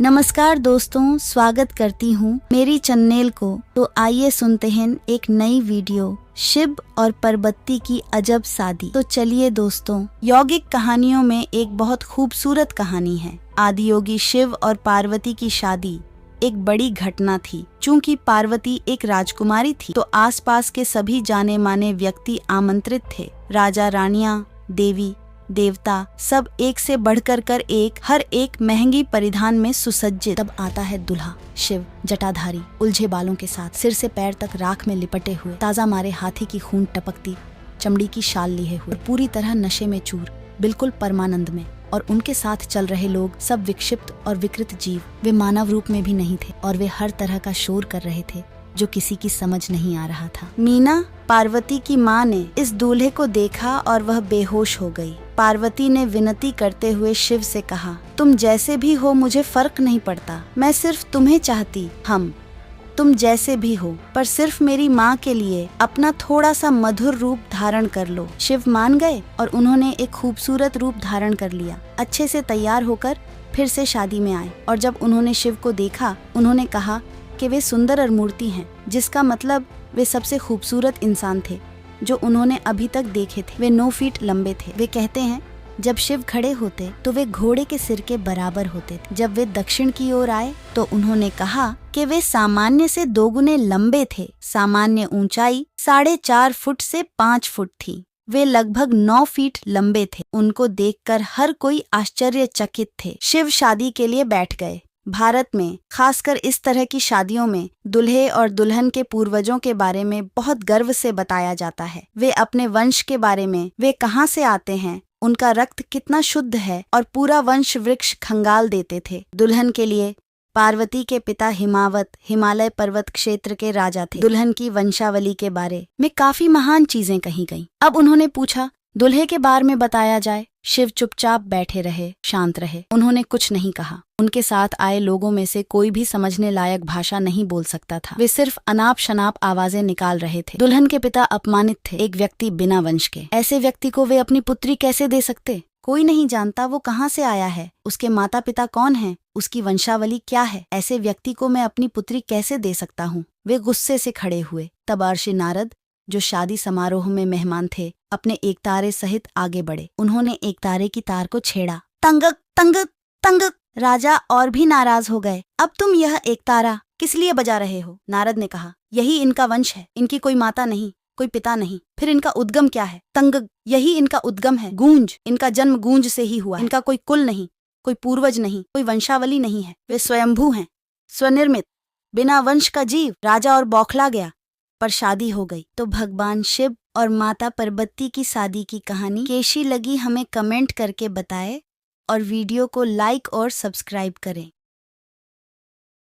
नमस्कार दोस्तों, स्वागत करती हूँ मेरी चैनल को। तो आइए सुनते हैं एक नई वीडियो, शिव और पार्वती की अजब शादी। तो चलिए दोस्तों, यौगिक कहानियों में एक बहुत खूबसूरत कहानी है। आदियोगी शिव और पार्वती की शादी एक बड़ी घटना थी। चूंकि पार्वती एक राजकुमारी थी तो आसपास के सभी जाने माने व्यक्ति आमंत्रित थे। राजा, रानियां, देवी देवता सब एक से बढ़कर एक, हर एक महंगी परिधान में सुसज्जित। तब आता है दूल्हा, शिव, जटाधारी, उलझे बालों के साथ, सिर से पैर तक राख में लिपटे हुए, ताजा मारे हाथी की खून टपकती चमड़ी की शाल लिए हुए, पूरी तरह नशे में चूर, बिल्कुल परमानंद में। और उनके साथ चल रहे लोग सब विक्षिप्त और विकृत जीव। वे मानव रूप में भी नहीं थे और वे हर तरह का शोर कर रहे थे जो किसी की समझ नहीं आ रहा था। मीना, पार्वती की माँ, ने इस दूल्हे को देखा और वह बेहोश हो गई। पार्वती ने विनती करते हुए शिव से कहा, तुम जैसे भी हो मुझे फर्क नहीं पड़ता, मैं सिर्फ तुम्हें चाहती। तुम जैसे भी हो, पर सिर्फ मेरी माँ के लिए अपना थोड़ा सा मधुर रूप धारण कर लो। शिव मान गए और उन्होंने एक खूबसूरत रूप धारण कर लिया। अच्छे से तैयार होकर फिर से शादी में आए और जब उन्होंने शिव को देखा, उन्होंने कहा कि वे सुंदर और मूर्ति हैं, जिसका मतलब वे सबसे खूबसूरत इंसान थे जो उन्होंने अभी तक देखे थे। वे 9 फीट लंबे थे। वे कहते हैं जब शिव खड़े होते तो वे घोड़े के सिर के बराबर होते थे। जब वे दक्षिण की ओर आए तो उन्होंने कहा कि वे सामान्य से 2 गुने लंबे थे। सामान्य ऊंचाई 4.5 फुट से 5 फुट थी। वे लगभग 9 फीट लंबे थे। उनको देखकर हर कोई आश्चर्यचकित थे। शिव शादी के लिए बैठ गए। भारत में खासकर इस तरह की शादियों में दूल्हे और दुल्हन के पूर्वजों के बारे में बहुत गर्व से बताया जाता है। वे अपने वंश के बारे में, वे कहाँ से आते हैं, उनका रक्त कितना शुद्ध है और पूरा वंश वृक्ष खंगाल देते थे। दुल्हन के लिए पार्वती के पिता हिमावत, हिमालय पर्वत क्षेत्र के राजा थे। दुल्हन की वंशावली के बारे में काफी महान चीजें कही गईं। अब उन्होंने पूछा, दूल्हे के बारे में बताया जाए। शिव चुपचाप बैठे रहे, शांत रहे। उन्होंने कुछ नहीं कहा। उनके साथ आए लोगों में से कोई भी समझने लायक भाषा नहीं बोल सकता था। वे सिर्फ अनाप शनाप आवाजें निकाल रहे थे। दुल्हन के पिता अपमानित थे, एक व्यक्ति बिना वंश के। ऐसे व्यक्ति को वे अपनी पुत्री कैसे दे सकते? कोई नहीं जानता वो कहाँ से आया है, उसके माता पिता कौन हैं, उसकी वंशावली क्या है। ऐसे व्यक्ति को मैं अपनी पुत्री कैसे दे सकता हूँ? वे गुस्से से खड़े हुए। तब अर्षि नारद, जो शादी समारोह में मेहमान थे, अपने एकतारे सहित आगे बढ़े। उन्होंने एकतारे की तार को छेड़ा। तंग तंग तंग। राजा और भी नाराज हो गए। अब तुम यह एकतारा किस लिए बजा रहे हो? नारद ने कहा, यही इनका वंश है। इनकी कोई माता नहीं, कोई पिता नहीं। फिर इनका उद्गम क्या है? तंग, यही इनका उद्गम है। गूंज, इनका जन्म गूंज से ही हुआ। इनका कोई कुल नहीं, कोई पूर्वज नहीं, कोई वंशावली नहीं है। वे स्वयंभू हैं, स्वनिर्मित, बिना वंश का जीव। राजा और बौखला गया, पर शादी हो गई। तो भगवान शिव और माता पार्वती की शादी की कहानी कैसी लगी हमें कमेंट करके बताएं और वीडियो को लाइक और सब्सक्राइब करें।